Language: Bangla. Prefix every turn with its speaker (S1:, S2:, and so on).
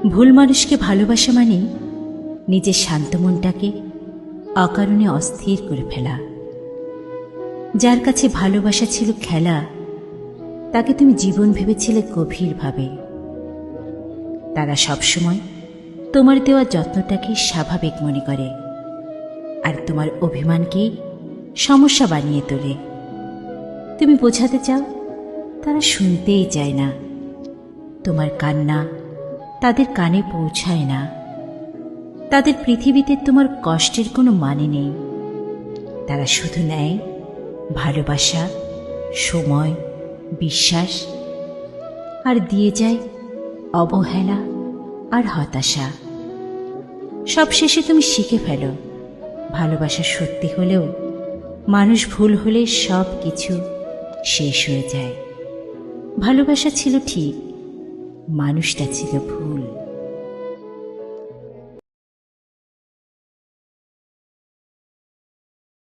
S1: ভুল মানুষকে ভালোবাসা মানে নিজের শান্ত মনটাকে অকারণে অস্থির করে ফেলা। যার কাছে ভালোবাসা ছিল খেলা, তাকে তুমি জীবন ভেবেছিলে গভীরভাবে। তারা সবসময় তোমার দেওয়া যত্নটাকে স্বাভাবিক মনে করে, আর তোমার অভিমানকেই সমস্যা বানিয়ে তোলে। তুমি বোঝাতে চাও, তারা শুনতেই চায় না। তোমার কান্না তাদের কানে পৌঁছায় না। তাদের পৃথিবীতে তোমার কষ্টের কোনো মানে নেই। তারা শুধু নেয় ভালোবাসা, সময়, বিশ্বাস, আর দিয়ে যায় অবহেলা আর হতাশা। সবশেষে তুমি শিখে ফেলো, ভালোবাসা সত্যি হলেও মানুষ ভুল হলে সব কিছু শেষ হয়ে যায়। ভালোবাসা ছিল ঠিক, মানুষটা ছিল ভুল।